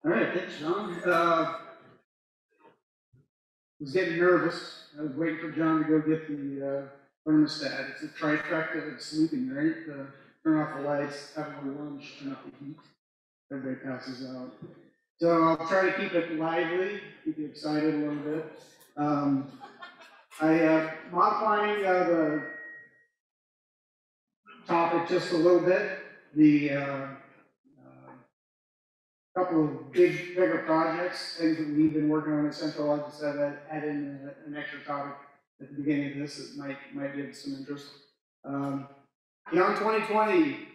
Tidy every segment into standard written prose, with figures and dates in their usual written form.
All right, thanks, John. Was getting nervous. I was waiting for John to go get the thermostat. It's a trifecta of sleeping, right? Turn off the lights, have a little lunch, turn off the heat. Everybody passes out. So I'll try to keep it lively, keep you excited a little bit. Modifying the topic just a little bit. The couple of bigger projects, things that we've been working on at Central. I just add in an extra topic at the beginning of this that might give some interest. Beyond 2020,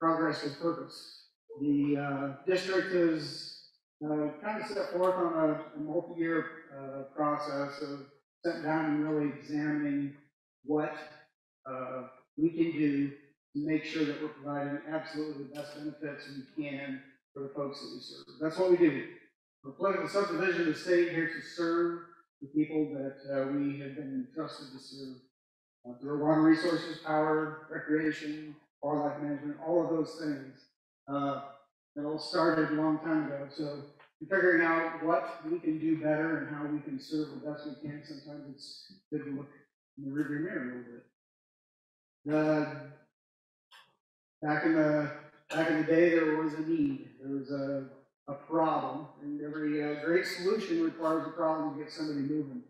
progress with purpose. The district is kind of set forth on a multi-year process of sitting down and really examining what we can do to make sure that we're providing absolutely the best benefits we can for the folks that we serve. That's what we do. We're a political subdivision of the state here to serve the people that we have been entrusted to serve through water resources, power, recreation, wildlife management, all of those things. It all started a long time ago. So figuring out what we can do better and how we can serve the best we can, sometimes it's good to look in the rearview mirror a little bit. Back in the day, there was a need. There was a problem, and every great solution requires a problem to get somebody moving.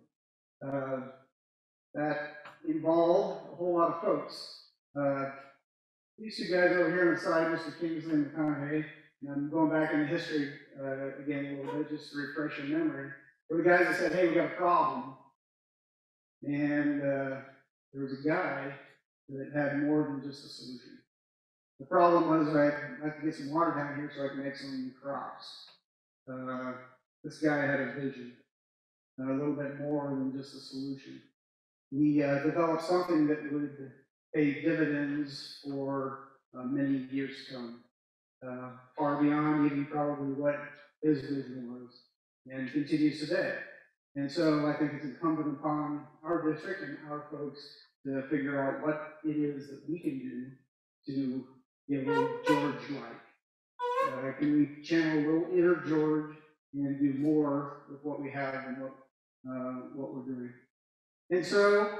That involved a whole lot of folks. These two guys over here on the side, Mr. Kingsley and McConaughey, and I'm going back into history again a little bit just to refresh your memory, were the guys that said, hey, we got a problem. And there was a guy that had more than just a solution. The problem was I have to get some water down here so I can make some crops. This guy had a vision, a little bit more than just a solution. We developed something that would pay dividends for many years to come, far beyond even probably what his vision was, and continues today. And so I think it's incumbent upon our district and our folks to figure out what it is that we can do to be a little George-like. Can we channel a little inner George and do more with what we have and what we're doing? And so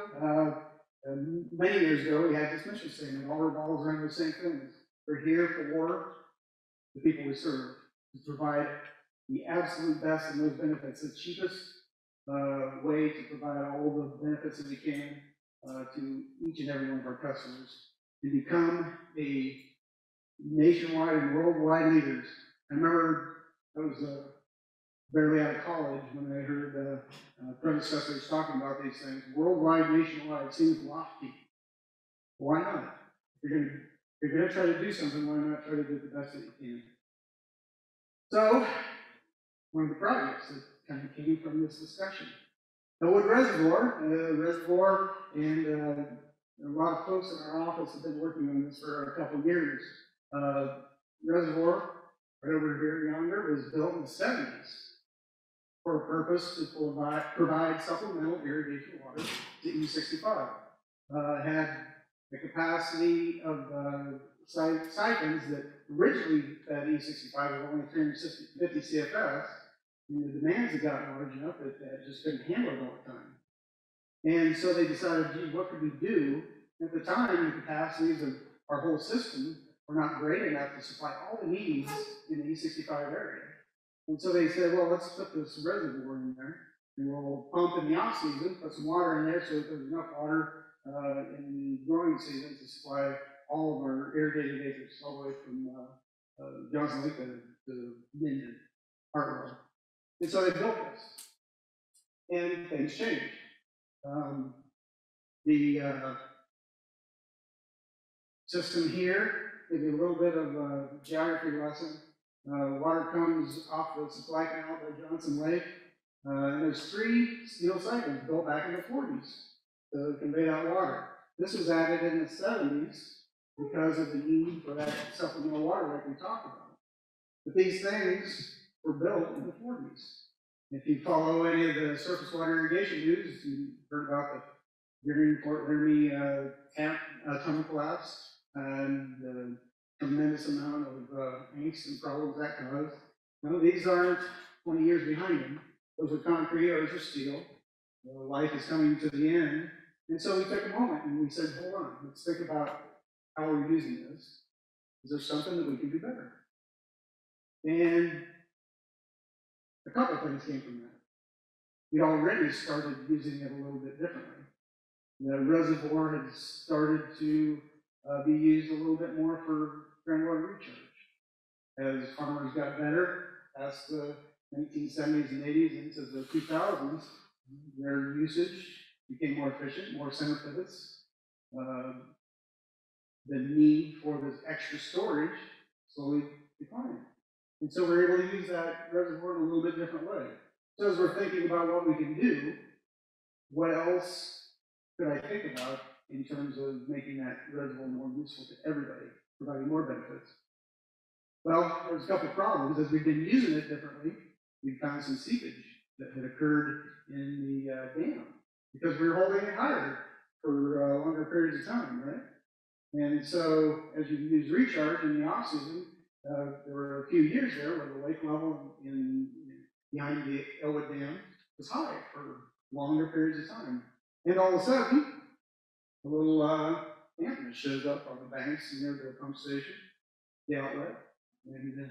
many years ago, we had this mission statement. All revolves around the same things. We're here for the people we serve, to provide the absolute best and most benefits, the cheapest way to provide all the benefits that we can to each and every one of our customers, to become a nationwide and worldwide leaders. I remember I was barely out of college when I heard predecessors talking about these things. Worldwide, nationwide seems lofty. Why not? If you're going to try to do something, why not try to do the best that you can? So, one of the projects that kind of came from this discussion. Hillwood Reservoir, and a lot of folks in our office have been working on this for a couple of years. Reservoir, right over here yonder, was built in the 70s for a purpose to provide supplemental irrigation water to E65. Had the capacity of siphons that originally fed E65 was only 350 CFS, and the demands had gotten large enough that it just couldn't handle it all the time. And so they decided, gee, what could we do? At the time, the capacities of our whole system were not great enough to supply all the needs in the E65 area. And so they said, well, let's put this reservoir in there, and we'll pump in the off season, put some water in there so that there's enough water in the growing season to supply all of our irrigated acres, all the way from Johnson Lake to Minden, Hartwell. And so they built this, and things changed. The system here, maybe a little bit of a geography lesson. Water comes off the supply canal by Johnson Lake, and there's 3 steel siphons built back in the 40s to convey that water. This was added in the 70s because of the need for that supplemental water like we talked about. But these things were built in the 40s. If you follow any of the surface water irrigation news, you heard about the Fort Laramie tunnel collapse and the tremendous amount of angst and problems that caused. No, these aren't 20 years behind them. Those are concrete, ours are steel. Life is coming to the end. And so we took a moment and we said, hold on, let's think about how we're using this. Is there something that we can do better? And a couple things came from that. We already started using it a little bit differently. The reservoir had started to be used a little bit more for groundwater recharge. As farmers got better, past the 1970s and 80s into the 2000s, their usage became more efficient, more center pivots. The need for this extra storage slowly declined. And so we're able to use that reservoir in a little bit different way. So as we're thinking about what we can do, what else could I think about in terms of making that reservoir more useful to everybody, providing more benefits? Well, there's a couple of problems. As we've been using it differently, we found some seepage that had occurred in the dam because we were holding it higher for longer periods of time, right? And so as you use recharge in the off season, there were a few years there where the lake level behind the Elwood Dam was high for longer periods of time. And all of a sudden, a little dampness shows up on the banks near the pump station, the outlet. And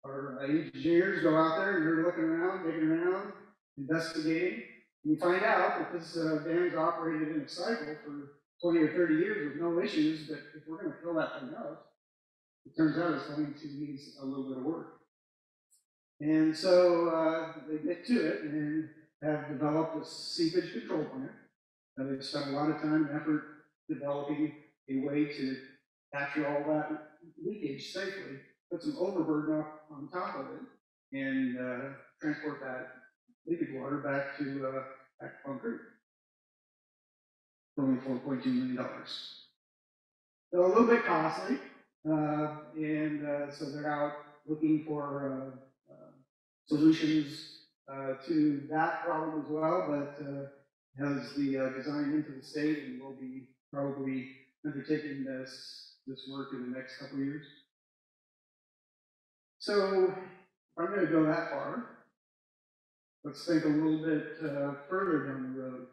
our engineers go out there and they're looking around, digging around, investigating. And you find out that this dam's operated in a cycle for 20 or 30 years with no issues, but if we're going to fill that thing up, it turns out it's going to need a little bit of work. And so they get to it and have developed a seepage control plan. They've spent a lot of time and effort developing a way to capture all that leakage safely, put some overburden up on top of it, and transport that leakage water back to Plum Creek. For only $4.2 million. So a little bit costly, and so they're out looking for solutions to that problem as well, but has the design into the state and will be probably undertaking this work in the next couple of years. So if I'm going to go that far, let's think a little bit further down the road.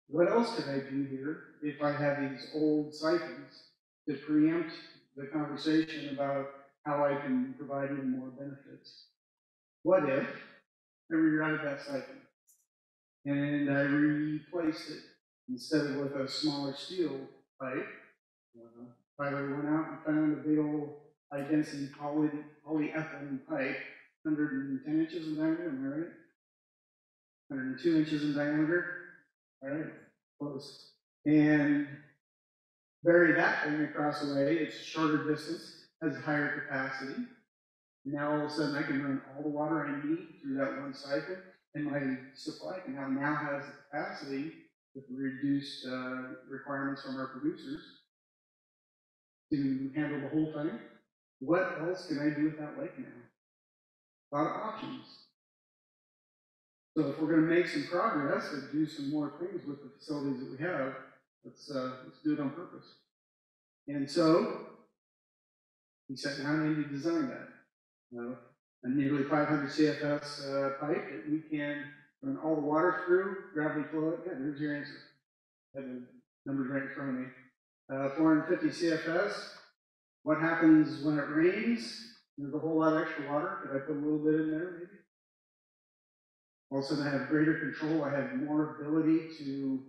What else could I do here if I have these old siphons to preempt the conversation about how I can provide even more benefits? What if I rerouted that siphon and I replaced it instead of with a smaller steel pipe? If I went out and found a big old high density polyethylene pipe, 110 inches in diameter, am I right? 102 inches in diameter. All right, close. And bury that thing across the way. It's a shorter distance, has a higher capacity. Now all of a sudden I can run all the water I need through that one cycle, and my supply now has the capacity with reduced requirements from our producers to handle the whole thing. What else can I do with that lake now? A lot of options. So if we're going to make some progress and do some more things with the facilities that we have, let's do it on purpose. And so we sat down and we designed that. A nearly 500 CFS pipe that we can run all the water through, gravity flow it. Yeah, there's your answer. I have the numbers right in front of me. 450 CFS. What happens when it rains? There's a whole lot of extra water. Could I put a little bit in there, maybe? All of a sudden, I have greater control. I have more ability to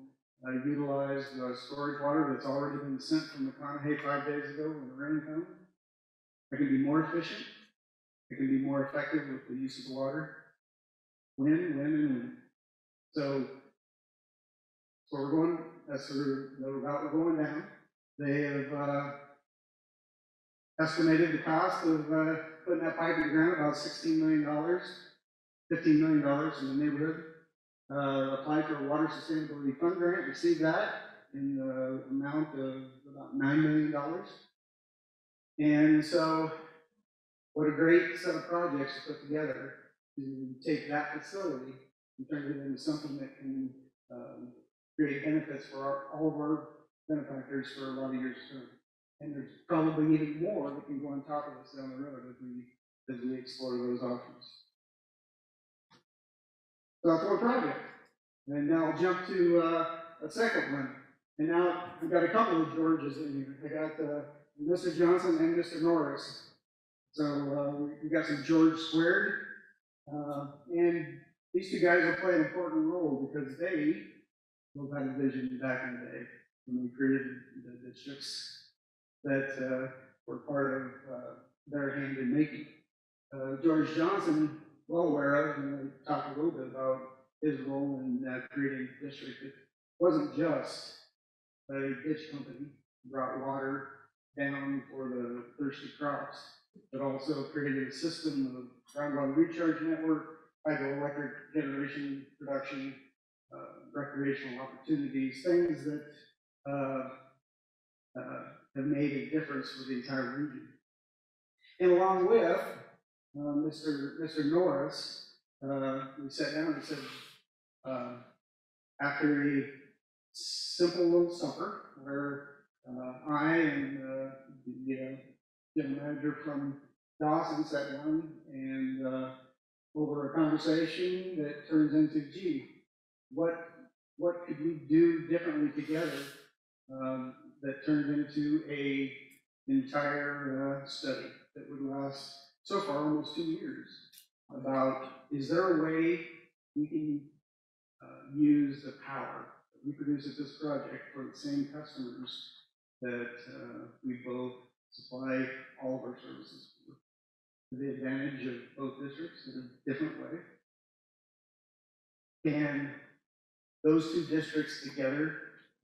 utilize the storage water that's already been sent from McConaughey 5 days ago when the rain comes. I can be more efficient. I can be more effective with the use of the water. Win, win, and win. So we're going, that's the route we're going down. They have estimated the cost of putting that pipe in the ground about $16 million, $15 million in the neighborhood. Applied for a water sustainability fund grant, received that in the amount of about $9 million. And so, what a great set of projects to put together to take that facility and turn it into something that can create benefits for all of our benefactors for a lot of years to come. And there's probably even more that can go on top of this down the road as we explore those options. So that's one project. And now I'll jump to a second one. And now I've got a couple of Georges in here. I got Mr. Johnson and Mr. Norris. So we got some George squared. And these two guys will play an important role because they both had a vision back in the day when we created the districts that were part of their hand in making. George Johnson, well aware of, and I talked a little bit about his role in creating the district. It wasn't just a ditch company that brought water down for the thirsty crops, but also created a system of groundwater recharge network, hydroelectric generation production, recreational opportunities, things that have made a difference for the entire region. And along with Mr. Norris, we sat down and said, after a simple little supper where I and the general manager from Dawson sat down and over a conversation that turns into, gee, what could we do differently together that turned into an entire study that would last so far almost 2 years about, is there a way we can use the power that we produce at this project for the same customers that we both supply all of our services for the advantage of both districts in a different way? Can those two districts together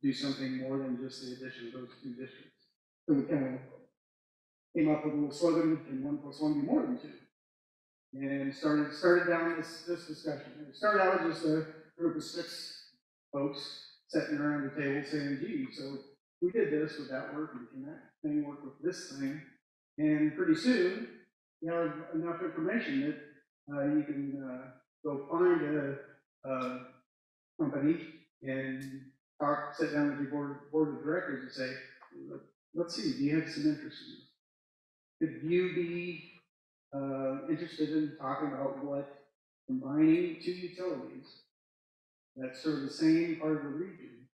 do something more than just the addition of those two districts? So we kind of came up with a little slogan, can 1 + 1 be more than 2? And started down this discussion. It started out with just a group of 6 folks sitting around the table saying, gee, so we did this, would that work? And can that thing work with this thing? And pretty soon, you have enough information that you can go find a company and sit down with your board of directors and say, let's see, do you have some interest in this? Could you be interested in talking about what combining 2 utilities that serve the same part of the region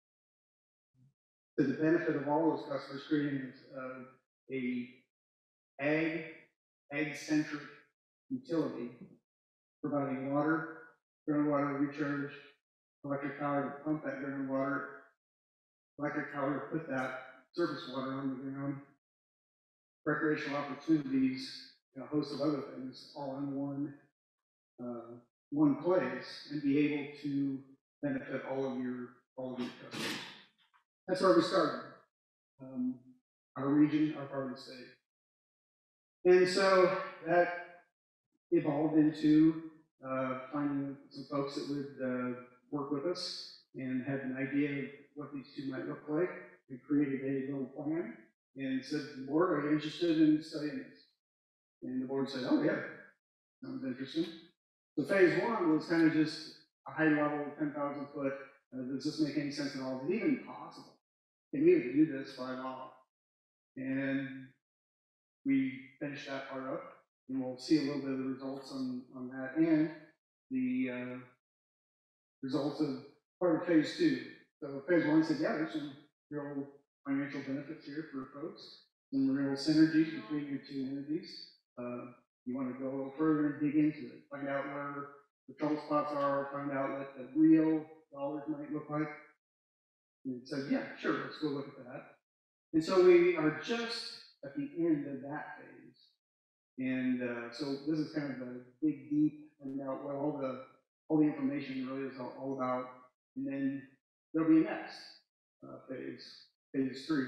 to the benefit of all those customers, creating a ag-centric utility, providing water, groundwater recharge, electric power to pump that groundwater, electric power to put that surface water on the ground, recreational opportunities, a host of other things, all in one place, and be able to benefit all of your customers. That's where we started. Our region, our part of the state. And so that evolved into finding some folks that would work with us and had an idea of what these two might look like. We created a little plan and said to the board, are you interested in studying this? And the board said, oh yeah, sounds interesting. So phase 1 was kind of just a high level, 10,000 foot, does this make any sense at all? Is it even possible? Can we even do this by law? And we finished that part up, and we'll see a little bit of the results on that, and the results of part of phase 2. So phase 1 said, yeah, there's some real financial benefits here for folks, some real synergies between your 2 entities. You want to go a little further and dig into it, find out where the trouble spots are, find out what the real dollars might look like. And said, yeah, sure, let's go look at that. And so we are just at the end of that phase. And so this is kind of the big, deep, find out what all the information really is all about. And then there'll be a next phase 3.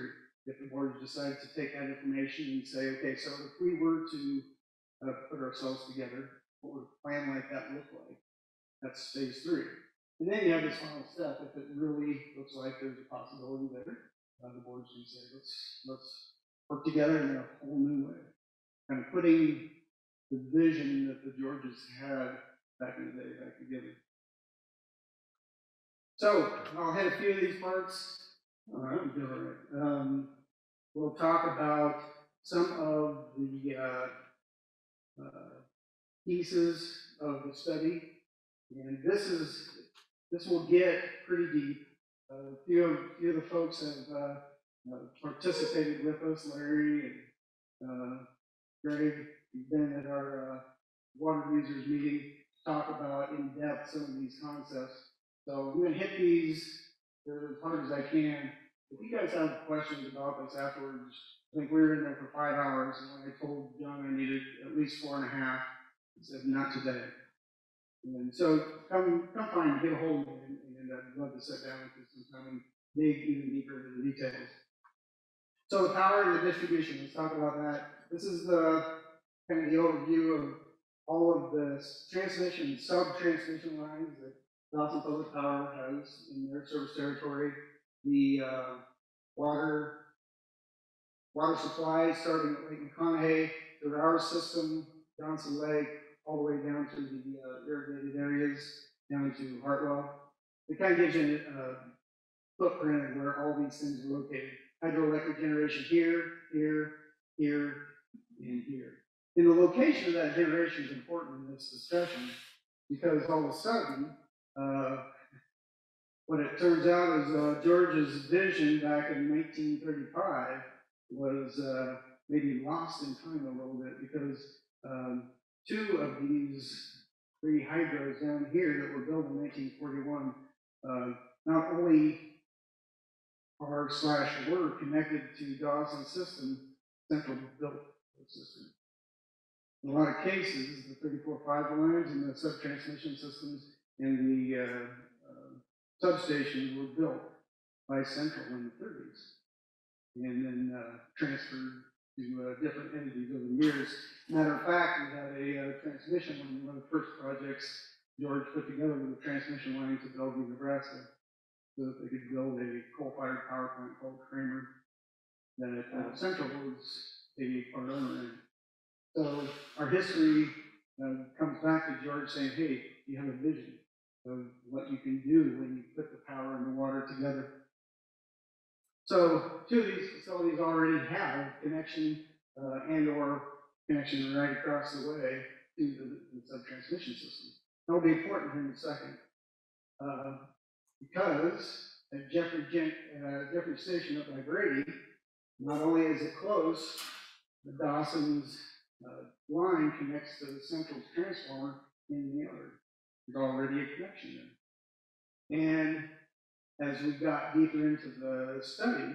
If the board decides to take that information and say, okay, so if we were to put ourselves together, what would a plan like that look like? That's phase 3. And then you have this final step. If it really looks like there's a possibility there, the board's going to say, let's work together in a whole new way. Kind of putting the vision that the Georges had back in the day back together. So I'll hit a few of these parts. All right, I'm doing all right. we'll talk about some of the pieces of the study, and this will get pretty deep. A few of the folks have participated with us, Larry and Greg, have been at our water users meeting to talk about in depth some of these concepts. So I'm going to hit these as hard as I can. If you guys have questions about this afterwards, I think we were in there for 5 hours, and when I told John I needed at least 4.5, he said, not today. And so come find me, get a hold of me, and I'd love to sit down with you sometime and dig even deeper into the details. So the power and the distribution, let's talk about that. This is the kind of the overview of all of the transmission, sub-transmission lines that Dawson Public Power has in their service territory. The water supply starting at Lake McConaughey through our system, Johnson Lake, all the way down to the irrigated areas, down to Hartwell. It kind of gives you a footprint of where all these things are located. Hydroelectric generation here, here, here, and here. And the location of that generation is important in this discussion because all of a sudden, what it turns out is George's vision back in 1935 was maybe lost in time a little bit because 2 of these 3 hydros down here that were built in 1941 not only were connected to Dawson's system, Central built the system. In a lot of cases, the 34.5 lines and the sub-transmission systems and the substations were built by Central in the 30s and then transferred to different entities over the years. Matter of fact, we had a transmission line, one of the first projects George put together with a transmission line to Bellevue, Nebraska, so that they could build a coal-fired power plant called Kramer that Central was a part owner in. So our history comes back to George saying, hey, you have a vision of what you can do when you put the power and the water together. So 2 of these facilities already have connection and or connection right across the way to the sub-transmission system. That'll be important here in a second. Because at Jeffrey Station up by Grady, not only is it close, the Dawson's line connects to the Central's transformer in the other. There's already a connection there. And as we got deeper into the study,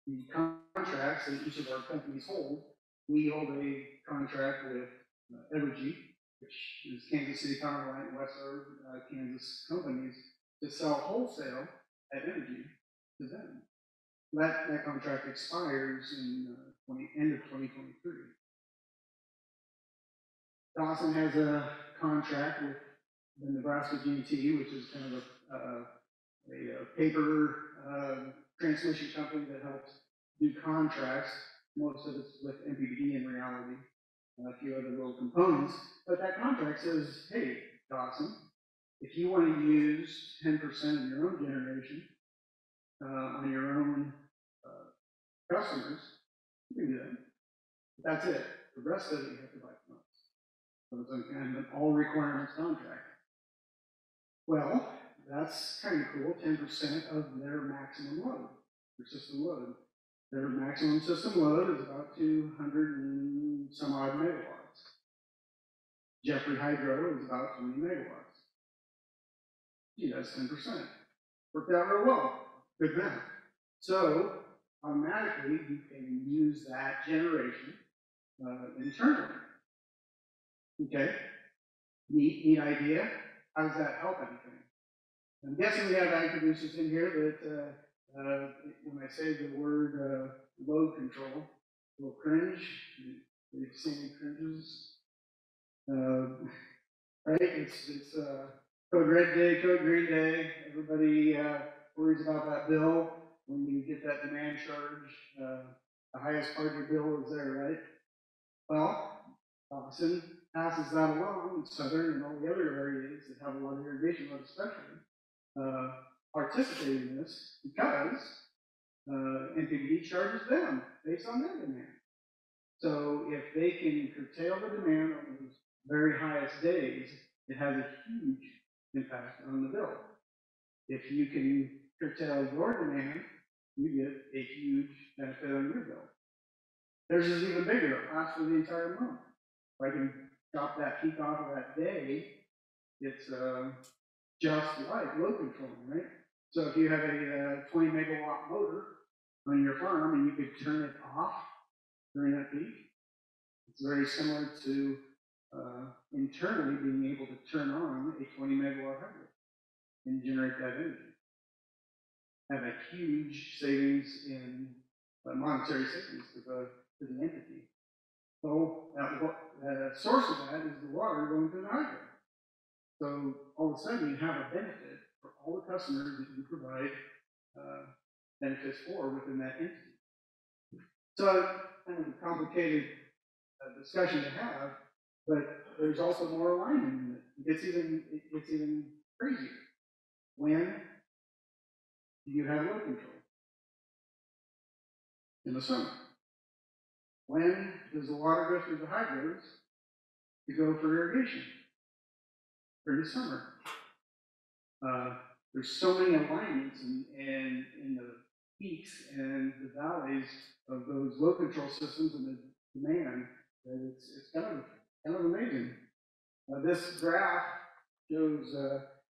the contracts that each of our companies hold, we hold a contract with Irrigation, which is Kansas City Power Line and Western Kansas companies, to sell wholesale at energy to them. That contract expires in end of 2023. Dawson has a contract with the Nebraska GT, which is kind of a paper transmission company that helps do contracts. Most of it's with CNPPID in reality, a few other little components. But that contract says, hey, Dawson, if you want to use 10% of your own generation on your own customers, you can do that. But that's it. The rest of it you have to buy from us. So it's a kind of an all requirements contract. Well, that's kind of cool. 10% of their maximum load, their system load. Their maximum system load is about 200 and some odd megawatts. Jeffrey Hydro is about 20 megawatts. Gee, that's 10%. Worked out real well. Good math. So automatically you can use that generation internally. Okay? Neat idea. How does that help anything? I'm guessing we have ag producers in here that when I say the word load control, will cringe. They've seen cringes. Right? It's code red day, code green day. Everybody worries about that bill when you get that demand charge. The highest part of your bill is there, right? Well, Dawson passes that along in Southern and all the other areas that have a lot of irrigation, especially participate in this because NPPID charges them based on their demand. So if they can curtail the demand on those very highest days, it has a huge impact on the bill. If you can curtail your demand, you get a huge benefit on your bill. Theirs is even bigger, it lasts for the entire month. If I can drop that peak off of that day, it's just like load control, right? So if you have a 20 megawatt motor on your farm and you could turn it off during that peak, it's very similar to internally being able to turn on a 20 megawatt hydro and generate that energy. Have a huge savings in monetary savings to the entity. So the source of that is the water going through the hydro. So all of a sudden you have a benefit for all the customers that you provide benefits for within that entity. So kind of a complicated discussion to have, but there's also more alignment in it. It gets even crazier. When do you have load control? In the summer. When does the water go through the hydros to go for irrigation? During the summer. There's so many alignments in the peaks and the valleys of those load control systems and the demand that it's kind of amazing. This graph shows,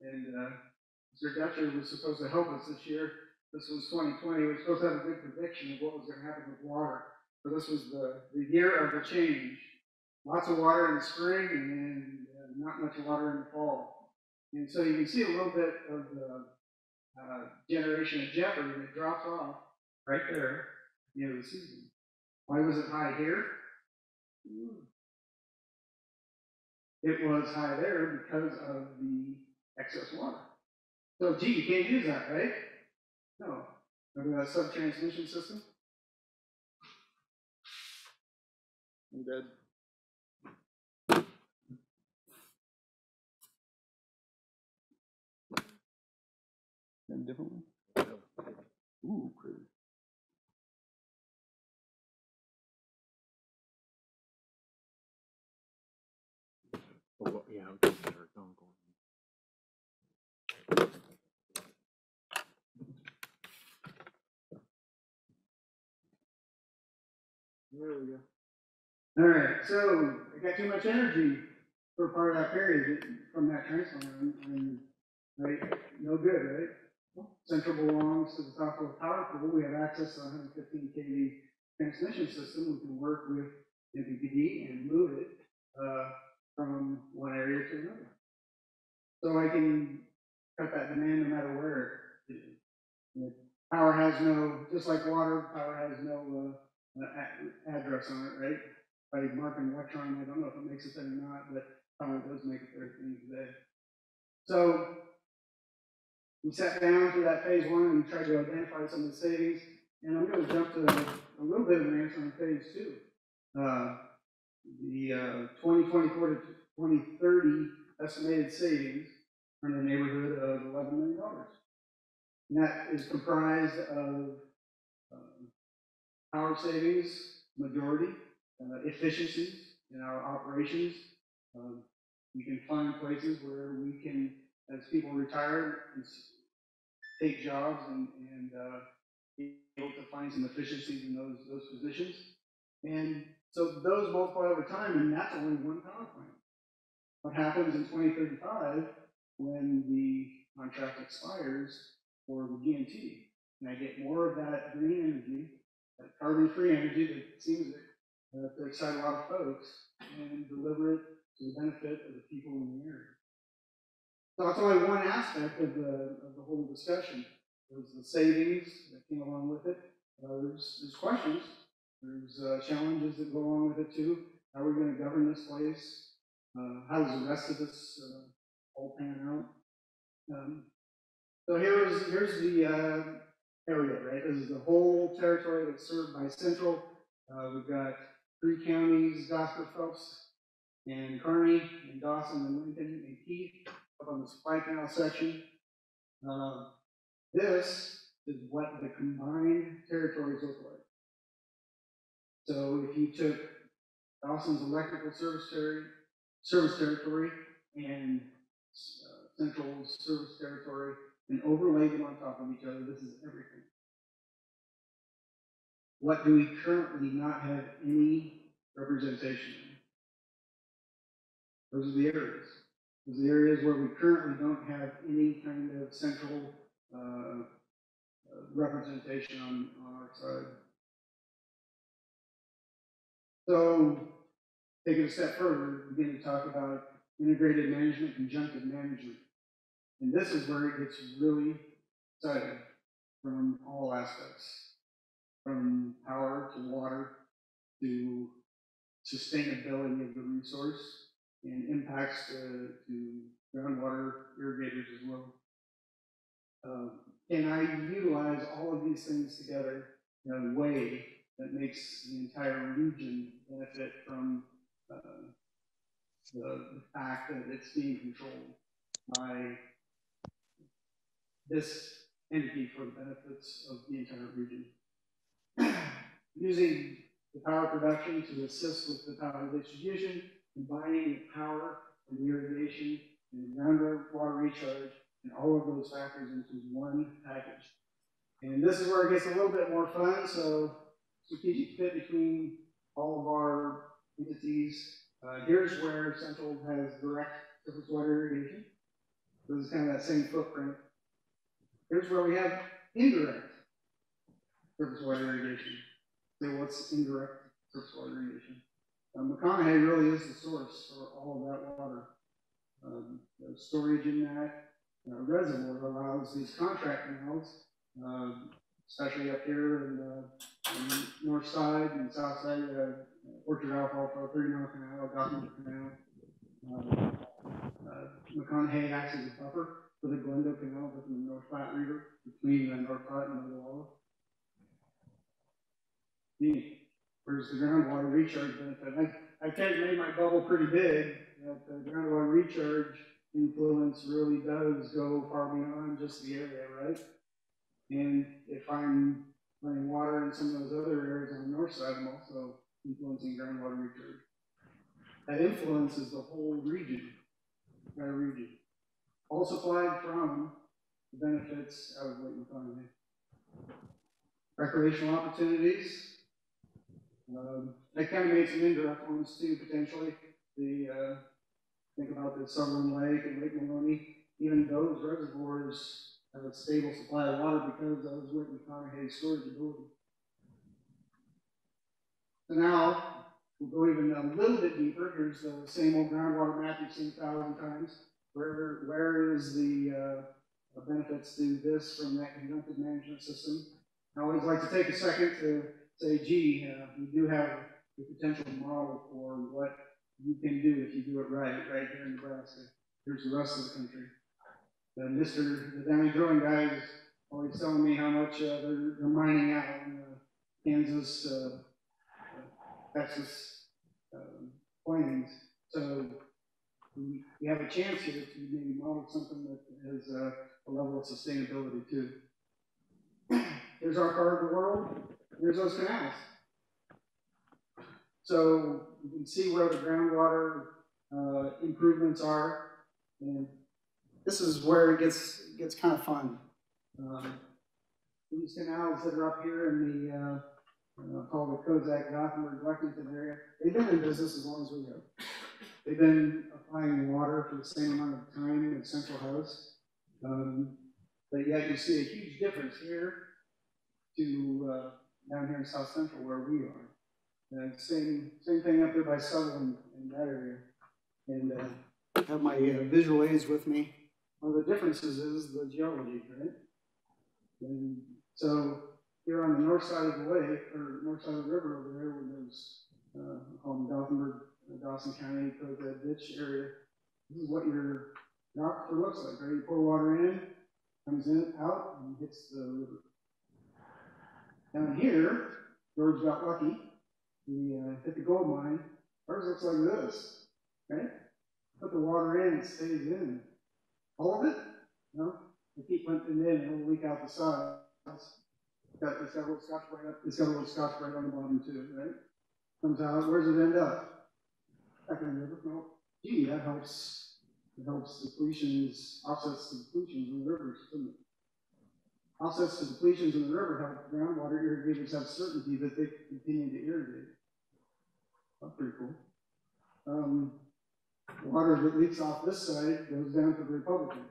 and Mr. Dutcher was supposed to help us this year. This was 2020. We were supposed to have a good prediction of what was going to happen with water. So this was the year of the change. Lots of water in the spring and not much water in the fall. And so you can see a little bit of the generation of jeopardy that drops off right there at the end of the season. Why was it high here? It was high there because of the excess water. So, gee, you can't use that, right? No. Remember that sub-transmission system? I'm dead. A different one? Ooh, pretty. Oh, yeah, I'm getting better. Don't go. There we go. All right, so I got too much energy for part of that period from that transformer, and right, no good, right? Central belongs to the Southwest Power Pool. We have access to 115 kV transmission system. We can work with NPPID and move it from one area to another. So I can cut that demand no matter where it is. Power has no, just like water, power has no address on it, right? If I mark an electron, I don't know if it makes it there or not, but power does make it there at the end of the day. So we sat down through that phase one and tried to identify some of the savings, and I'm going to jump to a little bit of an answer on phase two. The 2024 to 2030 estimated savings are in the neighborhood of $11 million. And that is comprised of power savings, majority, efficiencies in our operations. We can find places where we can, as people retire, take jobs and be able to find some efficiencies in those positions. And so those multiply over time, and that's only one power plant. What happens in 2035 when the contract expires for the GNT? And I get more of that green energy, that carbon-free energy that seems to excite a lot of folks, and deliver it to the benefit of the people in the area. So that's only one aspect of the whole discussion. There's the savings that came along with it. There's questions. There's challenges that go along with it too. How are we going to govern this place? How does the rest of this all pan out? So here's the area, right? This is the whole territory that's served by Central. We've got 3 counties, Gosper, Phelps, and Kearney, and Dawson, and Lincoln, and Keith, up on the supply canal section. This is what the combined territories look like. So if you took Dawson's electrical service territory and central service territory and overlaid them on top of each other, this is everything. What do we currently not have any representation in? Those are the areas. Those are the areas where we currently don't have any kind of central representation on our side. So, take it a step further, begin to talk about integrated management, conjunctive management. And this is where it gets really exciting from all aspects, from power to water to sustainability of the resource and impacts to groundwater irrigators as well. Can I utilize all of these things together in a way that makes the entire region benefit from the fact that it's being controlled by this entity for the benefits of the entire region? Using the power production to assist with the power distribution, combining the power from the irrigation and groundwater recharge, and all of those factors into one package. And this is where it gets a little bit more fun. So strategic fit between all of our entities. Here's where Central has direct surface water irrigation. This is kind of that same footprint. Here's where we have indirect surface water irrigation. So what's indirect surface water irrigation? McConaughey really is the source for all of that water. The storage in that reservoir allows these contract canals, especially up here in the north side and south side, Orchard Alfalfa, 30 Mile Canal, Dawson Canal. McConaughey acts as a buffer for the Glendale Canal within the North Platte River between the North Platte and the Walla. Where's the groundwater recharge benefit? I kind of made my bubble pretty big. That the groundwater recharge influence really does go far beyond just the area, right? And if I'm running water in some of those other areas on the north side, I'm also influencing groundwater recharge. That influences the whole region, entire region. All supplied from the benefits out of Lake McConaughey. Recreational opportunities. I kind of made some indirect ones too, potentially. Think about the Sutherland Lake and Lake Maloney. Even those reservoirs have a stable supply of water because of Lake McConaughey's storage ability. So now, we'll go even a little bit deeper. Here's the same old groundwater map you've seen 1,000 times. Where is the benefits to this from that conjunctive management system? I always like to take a second to say, gee, we do have a potential model for what you can do if you do it right here in Nebraska. Here's the rest of the country. The Downey drilling guy is always telling me how much they're mining out in Kansas, Texas plains. So we have a chance here to maybe model something that has a level of sustainability too. Here's our part of the world. Here's those canals. So you can see where the groundwater improvements are, and this is where it gets kind of fun. These canals that are up here in the called the Kozak, Gothenburg, Lexington area, they've been in business as long as we have. They've been applying water for the same amount of time as Central has, but yet you see a huge difference here to down here in South Central where we are. And same thing up there by Sutherland in that area. And I have my visual aids with me. One of the differences is the geology, right? And so here on the north side of the lake, or north side of the river over there, where there's called Gothenburg, Dawson County, Kozak Ditch area, this is what your aquifer looks like, right? You pour water in, comes in, out, and hits the river. Down here, George got lucky. He hit the gold mine. Ours looks like this, right? Put the water in, it stays in. All of it? No? We keep pumping in, and it'll leak out the side. It's got a little Scotch-Brite up. It's got a little Scotch-Brite on the bottom too, right? Comes out. Where does it end up? Back in the river. No. Gee, that helps. It helps depletions, offsets to depletions in the rivers, doesn't it? Offsets to depletions in the river help groundwater irrigators have certainty that they can continue to irrigate. That's pretty cool. Water that leaks off this side goes down to the Republican.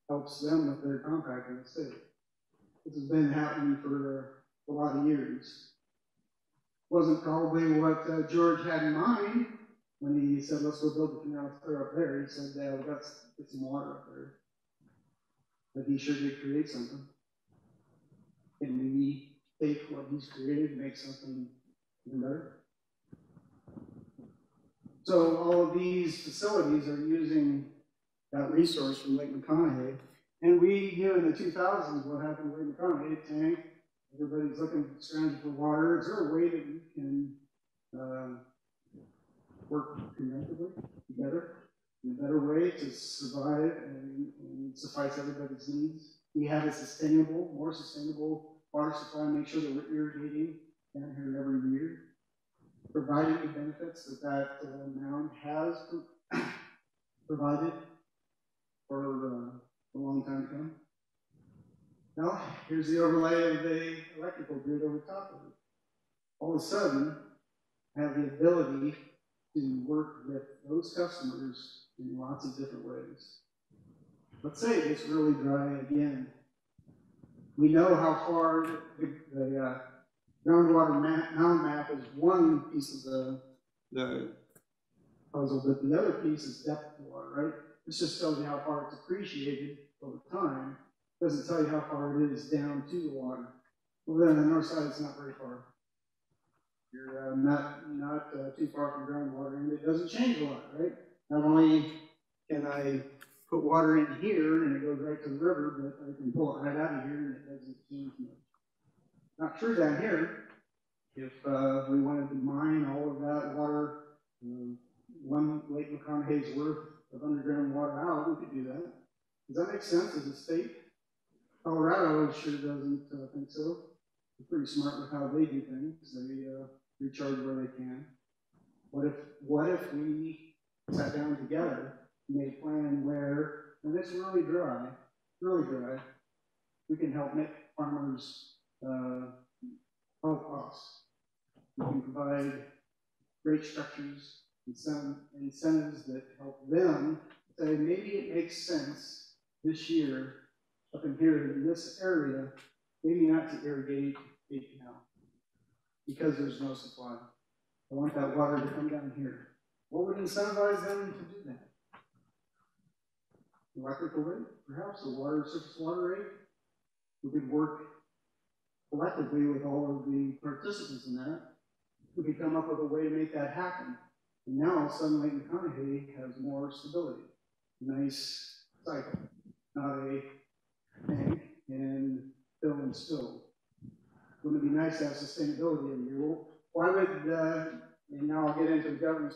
Helps them with their compact in the state. This has been happening for a lot of years. Wasn't probably what George had in mind when he said, let's go build the canal clear up there. He said, yeah, we've got to get some water up there. But he sure did create something. Can we take what he's created and make something even better? So all of these facilities are using that resource from Lake McConaughey. And we knew in the 2000s what happened with Lake McConaughey, tank. Everybody's looking, scrounging for water. Is there a way that we can work conjunctively together in a better way to survive and suffice everybody's needs? We have a sustainable, more sustainable water supply, make sure that we're irrigating down here every year, providing the benefits that mound has provided for a long time to come. Now, here's the overlay of the electrical grid over top of it. All of a sudden, I have the ability to work with those customers in lots of different ways. Let's say it gets really dry again. We know how far the groundwater mound map is one piece of the puzzle, but the other piece is depth of water, right? This just tells you how far it's appreciated over time. It doesn't tell you how far it is down to the water. Over there on the north side, it's not very far. You're not too far from groundwater, and it doesn't change a lot, right? Not only can I put water in here and it goes right to the river, but I can pull it right out of here and it doesn't change much. Not true down here. If we wanted to mine all of that water, one Lake McConaughey's worth of underground water out, we could do that. Does that make sense as a state? Colorado sure doesn't think so. They're pretty smart with how they do things. They recharge where they can. What if we sat down together and made a plan where, when it's really dry, we can help make farmers help costs. We can provide rate structures and some incentives that help them say maybe it makes sense this year up in here in this area, maybe not to irrigate a canal because there's no supply. I want that water to come down here. What would incentivize them to do that? Electrical rate, perhaps, a surface water rate. We could work collectively with all of the participants in that. We could come up with a way to make that happen. And now suddenly McConaughey has more stability. Nice cycle, not a tank and fill and spill. Wouldn't it be nice to have sustainability in here? Why would, and now I'll get into the governance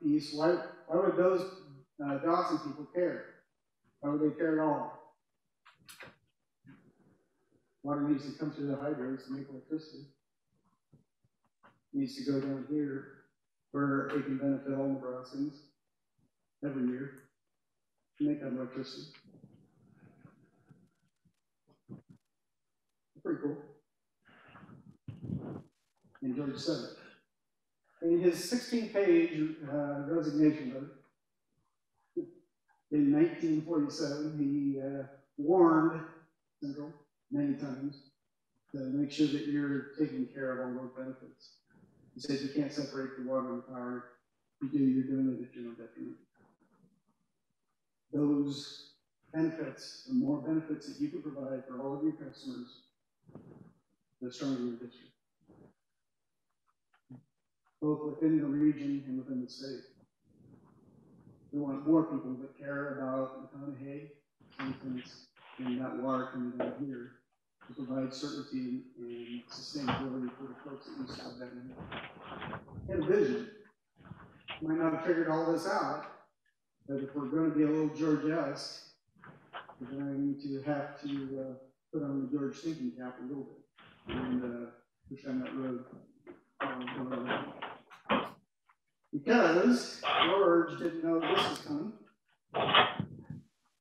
piece, why would those Dawson people care? Why would they care at all? Water needs to come through the hydros to make electricity. It needs to go down here where it can benefit all Nebraskans every year to make that electricity. Pretty cool. And George said it. In his 16-page resignation letter in 1947, he warned Central many times to make sure that you're taking care of all those benefits. He said you can't separate the water and the power. If you do, you're doing it at your own detriment. Those benefits, the more benefits that you can provide for all of your customers, the stronger your district. Both within the region and within the state. We want more people that care about McConaughey, and that water coming down here to provide certainty and sustainability for the folks that we serve down here. And a vision. Might not have figured all this out, but if we're going to be a little George-esque, we're going to have to put on the George thinking cap a little bit and push down that road. Because George didn't know this was coming.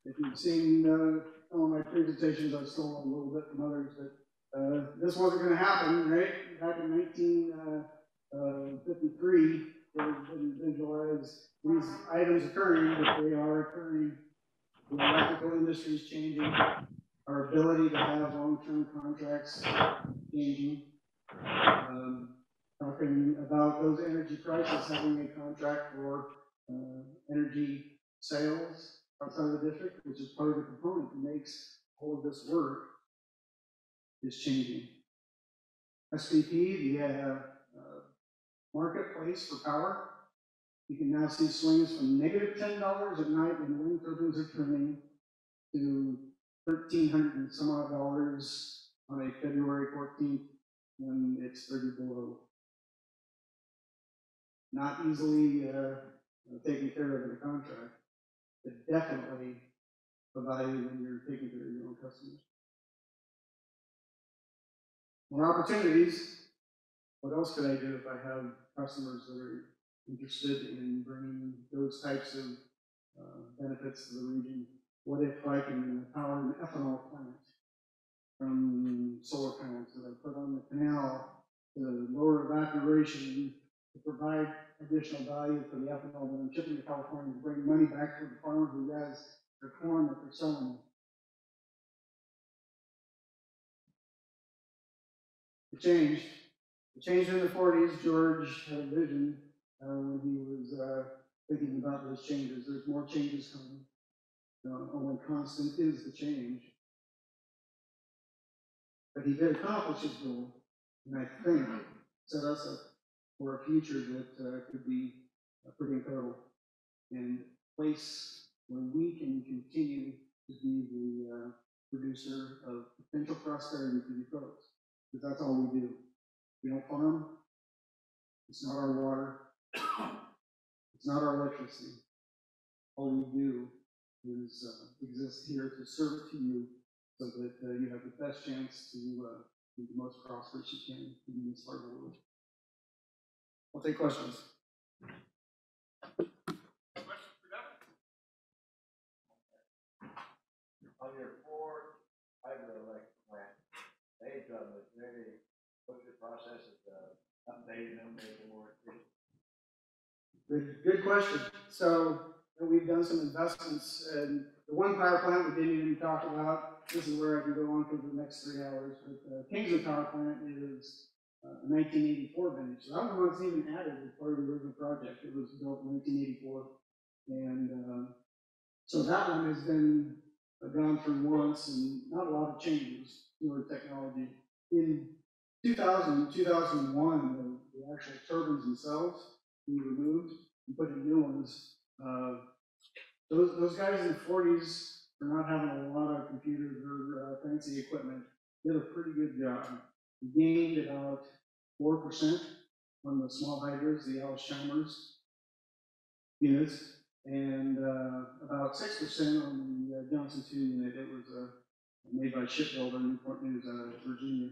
If you've seen some of my presentations, I've stolen a little bit from others, but this wasn't going to happen, right? Back in 1953, they didn't visualize these items occurring, but they are occurring. The electrical industry is changing. Our ability to have long-term contracts changing. Talking about those energy prices, having a contract for energy sales outside of the district, which is part of the component that makes all of this work, is changing. SPP, the marketplace for power, you can now see swings from negative $10 at night when wind turbines are turning to $1,300 and some odd dollars on a February 14th when it's 30 below. Not easily taken care of in a contract, but definitely a value when you're taking care of your own customers. More opportunities. What else could I do if I have customers that are interested in bringing those types of benefits to the region? What if I can power an ethanol plant from solar panels that I put on the canal to lower evaporation to provide additional value for the ethanol that I'm shipping to California to bring money back to the farmer who has their corn that they're selling. It changed. It changed in the 40s. George had a vision when he was thinking about those changes. There's more changes coming. Only constant is the change. But he did accomplish his goal, and I think set us up for a future that could be pretty incredible, and a place where we can continue to be the producer of potential prosperity for you folks, because that's all we do. We don't farm. It's not our water. It's not our electricity. All we do is exist here to serve to you so that you have the best chance to be the most prosperous you can in this part of the world. I'll take questions. Questions for Devin? On your 4 hydroelectric plant, they maybe what's your process of updating them, making them more efficient? Good question. So we've done some investments, and the one power plant we didn't even talk about. This is where I can go on for the next 3 hours. But Kingsley Power Plant is a 1984 vintage. So that one wasn't even added as part of the original project. It was built in 1984, and so that one has been gone through once, and not a lot of changes to our technology. In 2000, 2001, the actual turbines themselves we removed and put in new ones. Those guys in the 40s, for not having a lot of computers or fancy equipment, did a pretty good job. We gained about 4% on the small hydros, the Alice Chalmers units, and about 6% on the Johnson 2 unit. It was made by shipbuilder in Newport News, Virginia.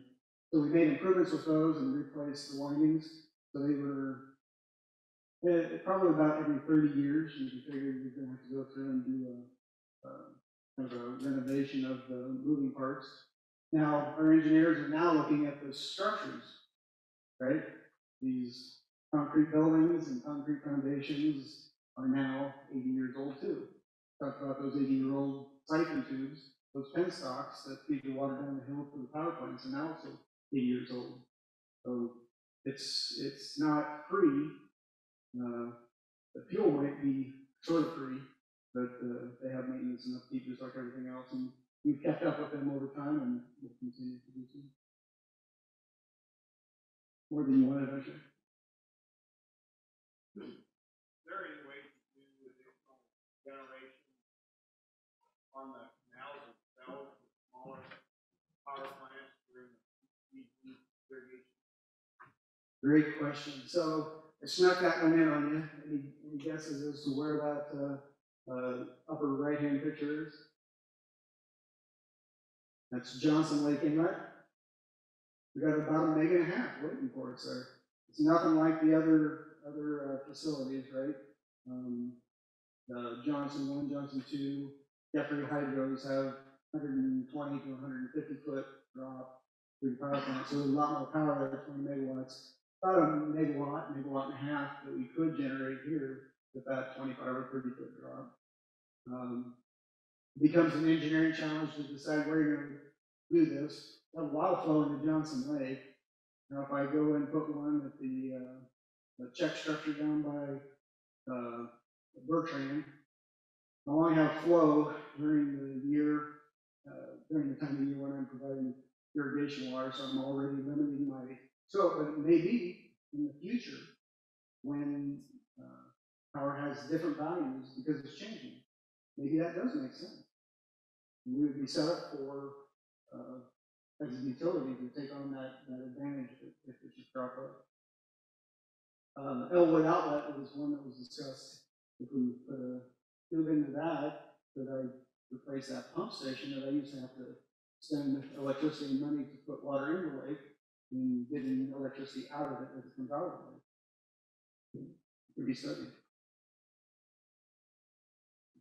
So we made improvements with those and replaced the windings. So they were probably about every 30 years. You can figure you're going to have to go through and do kind of a renovation of the moving parts. Now, our engineers are now looking at the structures, right? These concrete buildings and concrete foundations are now 80 years old too. Talked about those 80-year-old siphon tubes, those penstocks that feed the water down the hill to the power plants are now also 80 years old. So it's not free. The fuel might be sort of free, but they have maintenance and upkeep just like everything else, and we've kept up with them over time, and we'll continue to do so. More than you wanted, I should. Is there any way to do additional generation on the canals themselves with smaller power plants during the irrigation? Great question. So I snuck that one in on you. Any guesses as to where that upper right-hand picture is? That's Johnson Lake Inlet. We got about 1.5 megs waiting for us there. It's nothing like the other facilities, right? The Johnson 1, Johnson 2, Jeffrey hydros have 120 to 150 foot drop through the power plant, so there's a lot more power there, 20 megawatts. About a megawatt, megawatt and a half that we could generate here with that 25 or 30 foot drop. Becomes an engineering challenge to decide where you're going to do this. There's a lot of flow into Johnson Lake. Now, if I go and put one at the check structure down by Bertrand, I only have flow during the year, during the time of year when I'm providing irrigation water, so I'm already limiting my scope. But it may be in the future when power has different values because it's changing. Maybe that does make sense. We would be set up for as a utility to take on that advantage if it should crop up. Elwood Outlet was one that was discussed. If we put a tube into that, could I replace that pump station that I used to have to spend electricity and money to put water into the lake and getting electricity out of it as it comes out of the lake? It could be studied.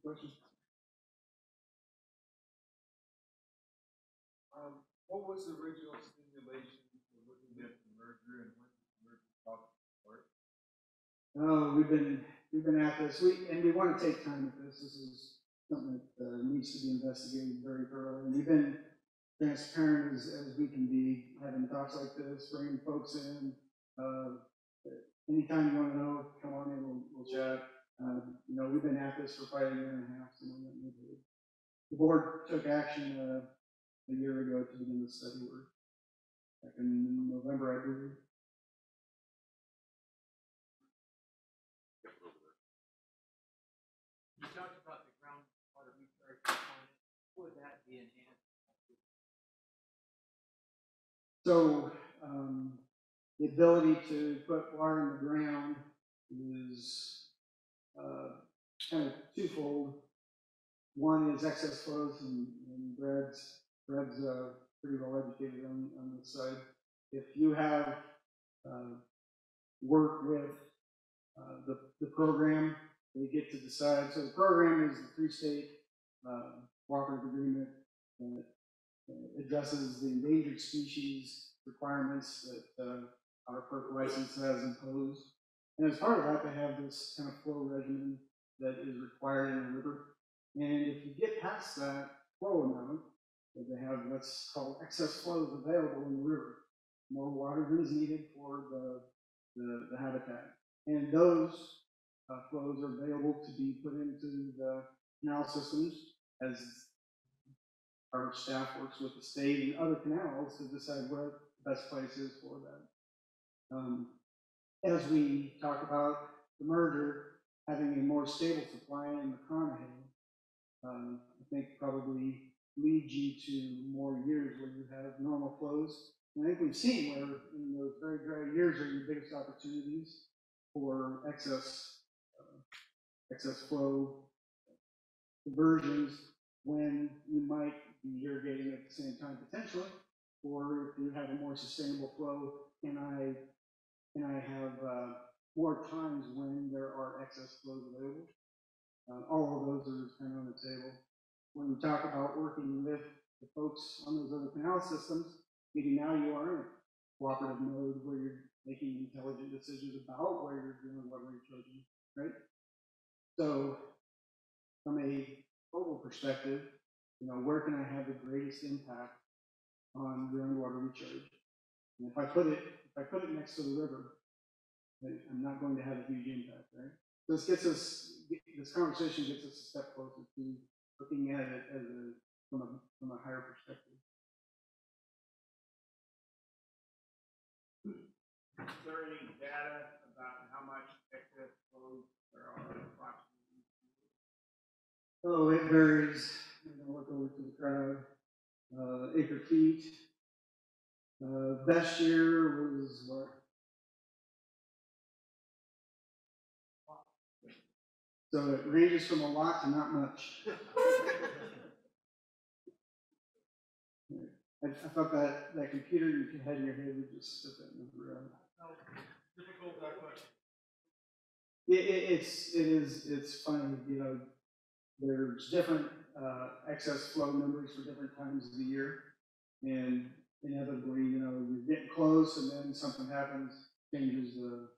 Questions? What was the original stimulation for looking at the merger, and when did the merger talk start? Oh, we've been at this. We want to take time with this. This is something that needs to be investigated very thoroughly. And we've been transparent as we can be, having talks like this, bringing folks in. Anytime you want to know, come on in. We'll chat. We've been at this for probably 1.5 years. The board took action a year ago to begin the study work, back in November, I believe. You talked about the groundwater recharge component. Would that be enhanced? So the ability to put water in the ground is kind of twofold. One is excess flows, and Brad's pretty well educated on this side. If you have work with the program, they get to decide. So the program is the 3-state cooperative agreement that addresses the endangered species requirements that our FERC license has imposed. And as part of that, they have this kind of flow regimen that is required in the river. And if you get past that flow amount, they have what's called excess flows available in the river. More water is needed for the habitat. And those flows are available to be put into the canal systems as our staff works with the state and other canals to decide where the best place is for that. As we talk about the merger, having a more stable supply in McConaughey, I think probably leads you to more years where you have normal flows. And I think we've seen where in those very dry years are your biggest opportunities for excess flow conversions when you might be irrigating at the same time potentially, or if you have a more sustainable flow, can I have more times when there are excess flows available? All of those are kind of on the table. When we talk about working with the folks on those other canal systems, maybe now you are in a cooperative mode where you're making intelligent decisions about where you're doing water recharging, right? So from a total perspective, where can I have the greatest impact on groundwater recharge? And if I put it next to the river, I'm not going to have a huge impact, right? This conversation gets us a step closer to looking at it as from a higher perspective. Is there any data about how much excess flows there are approximately? Oh, it varies. I'm going to look over to the crowd. Acre feet. Best year was what? So it ranges from a lot to not much. I thought that computer you had in your head would just spit that number out. No, difficult that question. It's funny, you know, there's different excess flow numbers for different times of the year. And inevitably, you know, you're getting close and then something happens, changes the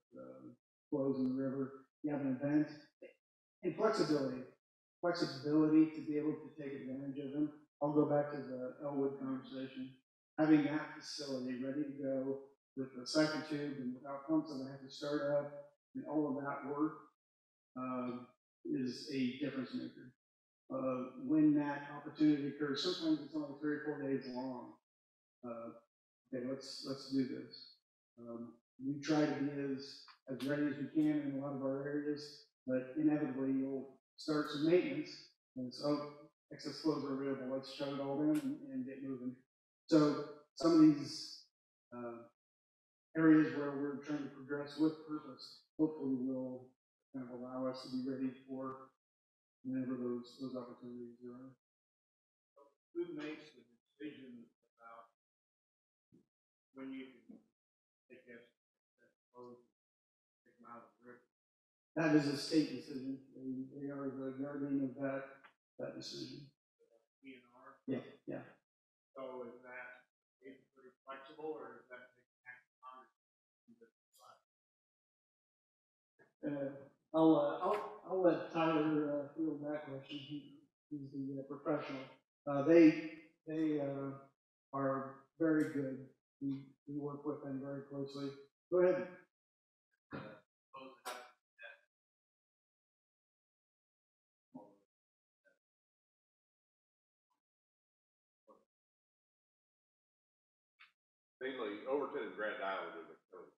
flows in the river. You have an event. And flexibility to be able to take advantage of them. I'll go back to the Elwood conversation. Having that facility ready to go with the second tube and without pumps that I have to start up and all of that work is a difference maker. When that opportunity occurs, sometimes it's only 3 or 4 days long. Okay, let's do this. We try to be as ready as we can in a lot of our areas, but inevitably you'll start some maintenance, and so excess flows are available. Let's shut it all down and get moving. So some of these areas where we're trying to progress with purpose, hopefully will kind of allow us to be ready for whenever those opportunities are. Who makes the decision about when you can take that flow, take them out of the river? That is a state decision. They are the guardian of that decision. DNR? Yeah. So is that pretty flexible, or is that taking act of Congress? I'll let Tyler field that question. He's the professional. They are very good. We work with them very closely. Go ahead. Mainly, Overton and Grand Island are the kind of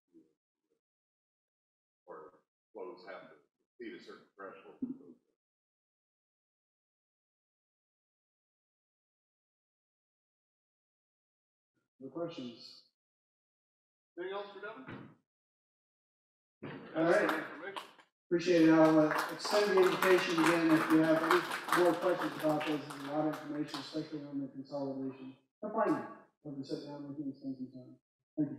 where flows have to exceed a certain threshold. No questions. Anything else for Devin? All right. Information. Appreciate it. I'll extend the invitation again if you have any more questions about this. There's a lot of information, especially on the consolidation. Come find me. Come to sit down with you and spend some time. Thank you.